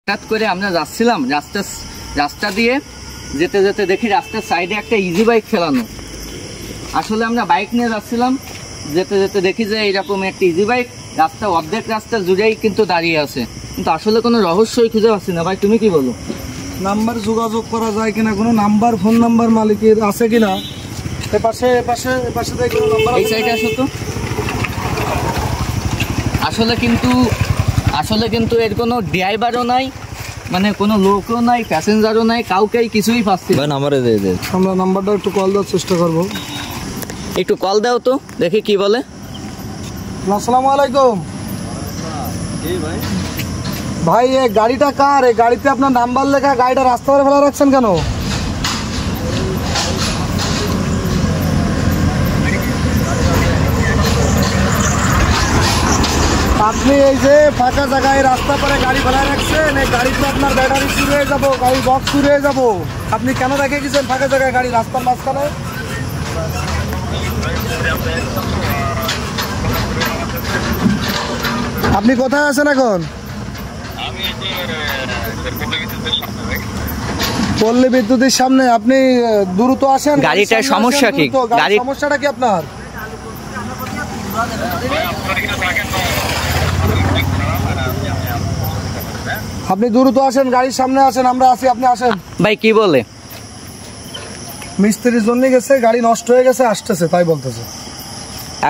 হঠাৎ করে আমরা যাচ্ছিলাম রাস্তা দিয়ে যেতে যেতে দেখি রাস্তার সাইডে একটা ইজি বাইক ফেলানো। আসলে আমরা বাইক নিয়ে যাচ্ছিলাম, যেতে যেতে দেখি যে এইরকম একটা ইজি বাইক রাস্তা অর্ধেক রাস্তা জুড়েই কিন্তু দাঁড়িয়ে আছে, কিন্তু আসলে কোনো রহস্যই খুঁজে পাচ্ছি না। ভাই তুমি কি বলো? নাম্বার যোগাযোগ করা যায় কিনা, কোনো নাম্বার ফোন নাম্বার মালিকের আছে কিনা? এই সাইডে আসো তো। আসলে কিন্তু এর কোনো ড্রাইভারও নাই, মানে কোনো লোকও নাই, প্যাসেঞ্জারও নাই, কাউকেই কিছুই পাচ্ছি না। আমরা নাম্বারটা একটু কল দেওয়ার চেষ্টা করব। একটু কল দাও তো, দেখি কি বলে। আসসালামু আলাইকুম ভাই, এই গাড়িটা কার? এই গাড়িতে আপনার নাম্বার লেখা, গাড়িটা রাস্তা করে ফেলা রাখছেন কেন? আপনি এই যে ফাঁকা জায়গায় রাস্তা পরে গাড়ি ফেলা রাখছেন, এই গাড়িতে আপনার ব্যাটারি চুরি হয়ে যাবো, গাড়ির বক্স চুরি হয়ে যাবো। আপনি কেন রেখে গেছেন ফাঁকা জায়গায় গাড়ি রাস্তার মাঝখানে? আপনি কোথায় আছেন এখন? পল্লী বিদ্যুতের সামনে। আপনি দ্রুত আসেন। গাড়িটার সমস্যা কি? সমস্যাটা কি আপনার? আপনি দ্রুত আসেন, গাড়ির সামনে আসেন, আমরা আছি, আপনি আসেন। ভাই কি বলে? মিস্ত্রির জন্য গেছে, গাড়ি নষ্ট হয়ে গেছে, আসতেছে তাই বলতেছে।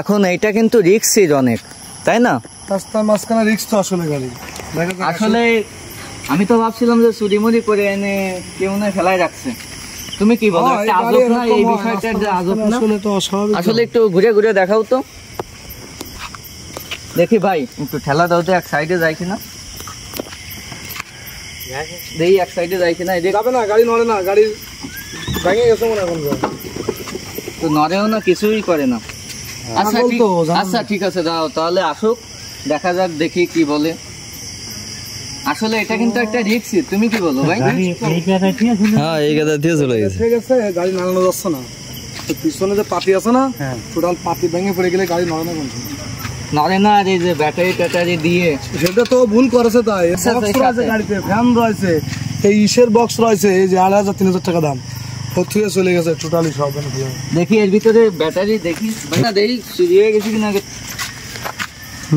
এখন এইটা কিন্তু রিস্কই অনেক, তাই না? রাস্তার মাঝখানে রিস্ক তো আসলে গাড়ি। আসলে আমি তো ভাবছিলাম যে চুরিমুরি করে এনে কেউ না ফেলাই রাখছে। তুমি কি বলো? একটা আজব না এই বিষয়টা? আজব না আসলে তো অস্বাভাবিক। আসলে একটু ঘুরে ঘুরে দেখাও তো দেখি। ভাই একটু ঠেলা দাও তো, এক সাইডে যাই কিনা দেখি, এক সাইডে যাই কিনা। যাবে না, গাড়ি নড়ে না, গাড়ি ভেঙে গেছে মনে এখন। তো নড়েও না, কিছুই করে না। আচ্ছা ঠিক আছে, দাও তাহলে আসুক, দেখা যাক, দেখি কি বলে। আসলে এটা কিন্তু একটা রিস্ক, তুমি কি বলো ভাই? হ্যাঁ, এই গাদা দিয়ে চলে গেছে, ঠিক আছে, গাড়ি নাড়ানো যাচ্ছে না। তো পিছনে যে পাতি আছে না, টোটাল পাতি ভেঙে পড়ে গেলে গাড়ি নড়ে না, নড়ে না। আর এই যে ব্যাটারি দিয়ে, সেটা তো ভুল করেছে। তাই বক্স রয়েছে গাড়িতে, ফ্যান রয়েছে, এই ইসের বক্স রয়েছে, এই যে 2,500-3,000 টাকা দাম, থেকে চলে গেছে টোটালি সব। দেখি এর ভিতরে ব্যাটারি, দেখি দেখি চুরি হয়ে গেছে কিনা।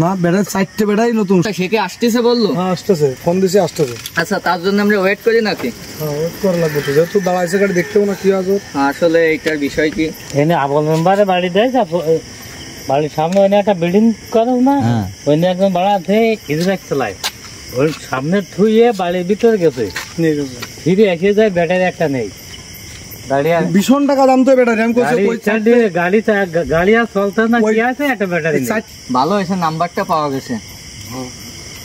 না, ব্যাটারি 4টে ব্যাটারি নতুন। সে কি আসতেছে বললো? হ্যাঁ আসতেছে, ফোন দিছে, আসতেছে। আচ্ছা, তার জন্য আমরা ওয়েট করি নাকি? হ্যাঁ, ওয়েট করা লাগবে তো, যেহেতু দাঁড়াইছে গাড়ি, দেখতেও না কি আজব। আসলে এইটার বিষয় কি, এনে আবল মেম্বারে বাড়ি দেয়, বাড়ির সামনে ওই একটা বিল্ডিং করো না, ওই একজন বাড়া থেকে ইজরাক চালায়, ওই সামনে থুয়ে বাড়ির ভিতরে গেছে, ফিরে এসে যায়, ব্যাটারি একটা নেই। ভীষণ টাকা দাম তো ব্যাটারি। আমি গাড়ি আর চলতে না, কি আছে একটা ব্যাটারি। ভালো হয়েছে নাম্বারটা পাওয়া গেছে।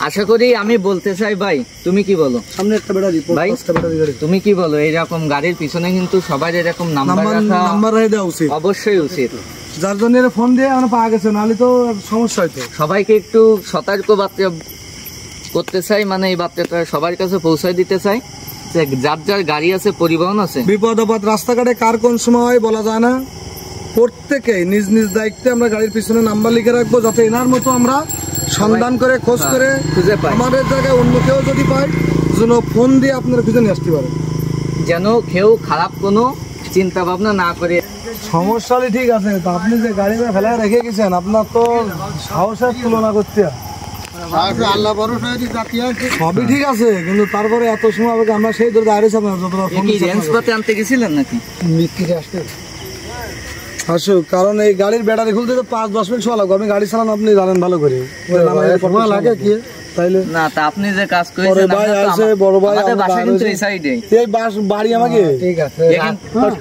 আশা করি, আমি বলতে চাই ভাই, তুমি কি বলো? সামনে একটা ব্যাটারি, ভাই তুমি কি বলো? এইরকম গাড়ির পিছনে কিন্তু সবাই এরকম নাম্বার দেওয়া উচিত, অবশ্যই উচিত। যার জন্য ফোন দিয়ে আমরা পাওয়া গেছে, নাহলে তো সমস্যা হইতো। সবাইকে একটু সতর্ক বার্তা করতে চাই, মানে এই বার্তাটা সবার কাছে পৌঁছায় দিতে চাই, যার যার গাড়ি আছে, পরিবহন আছে, বিপদ আপদ রাস্তাঘাটে কার কোন সময় হয় বলা যায় না। প্রত্যেকে নিজ নিজ দায়িত্বে আমরা গাড়ির পিছনে নাম্বার লিখে রাখবো, যাতে এনার মতো আমরা সন্ধান করে খোঁজ করে খুঁজে পাই। আমাদের জায়গায় অন্য কেউ যদি পাই, যেন ফোন দিয়ে আপনার পিছনে আসতে পারে, যেন কেউ খারাপ কোনো চিন্তা ভাবনা না করে। সমস্যা ঠিক আছে, তো আপনি যে গাড়ি ফেলায় রেখে গেছেন, আপনার তো সাহসের তুলনা করতে আল্লাহ সবই ঠিক আছে, কিন্তু তারপরে এত সময় আমরা সেই ধরে দাঁড়িয়েছি। আপনার আনতে গেছিলেন নাকি? মিস্ত্রি আসুক, কারণ এই গাড়ির ব্যাটারি খুলতে তো 5-10 মিনিট সময় লাগবে। আমি গাড়ি চালানো আপনি জানেন ভালো করে, লাগে কি তাইলে না। তা আপনি যে কাজ করেছেন, ভাই আছে বড় ভাই, আমাদের বাসা কিন্তু এই সাইডে, এই বাড়ি আমাকে, ঠিক আছে।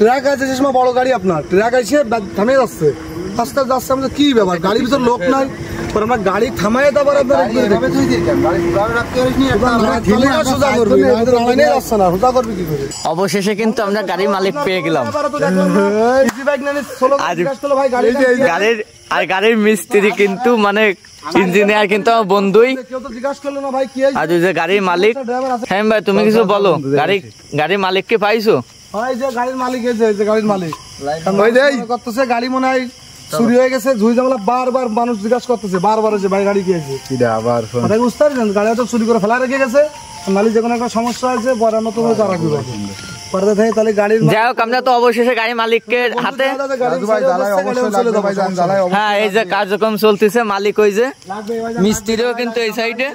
ট্রাক আছে, যে সময় বড় গাড়ি, আপনার ট্রাক এসে থামে যাচ্ছে, রাস্তা যাচ্ছে, আমাদের কি ব্যাপার? গাড়ির ভিতর লোক নাই, আমরা গাড়ি থামাই তারপর আপনার অবশেষে কিন্তু আমরা গাড়ির মালিক পেয়ে গেলাম। গাড়ির মিস্ত্রি কিন্তু, মানে ইঞ্জিনিয়ার কিন্তু আমার বন্ধুই, আর ওই যে গাড়ির মালিক। হ্যাঁ ভাই, তুমি কিছু বলো। গাড়ির মালিককে পাইছো? গাড়ির মালিক, গাড়ির মালিক করতেছে, গাড়ি মনে হয় চুরি হয়ে গেছে, ঝুই ঝামেলা বারবার মানুষ জিজ্ঞাসা করতেছে, বারবার ভাই গাড়ি কি আছে, আবার বুঝতে পারছেন, গাড়ি তো চুরি করে ফেলা রেখে গেছে। নালি যে কোনো একটা সমস্যা আছে পরে মতো তারা কি পরে থাকে তাহলে গাড়ির যাই হোক আমরা তো অবশেষে গাড়ি মালিকের হাতে। হ্যাঁ এই যে কার্যক্রম চলতেছে, মালিক ওই যে মিস্ত্রিও কিন্তু এই সাইডে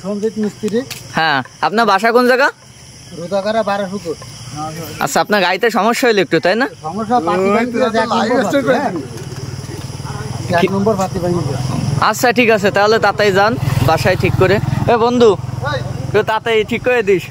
সঞ্জিত মিস্ত্রি। হ্যাঁ আপনার বাসা কোন জায়গা? রোদাগাড়া 12 ফুট। আচ্ছা আপনার গাড়িতে সমস্যা হইলো একটু তাই না? সমস্যা পাতি ভাঙতে এক নম্বর পাতি ভাঙতে। আচ্ছা ঠিক আছে তাহলে তাড়াতাড়ি যান বাসায় ঠিক করে। এ বন্ধু একটু তাড়াতাড়ি ঠিক করে দিস।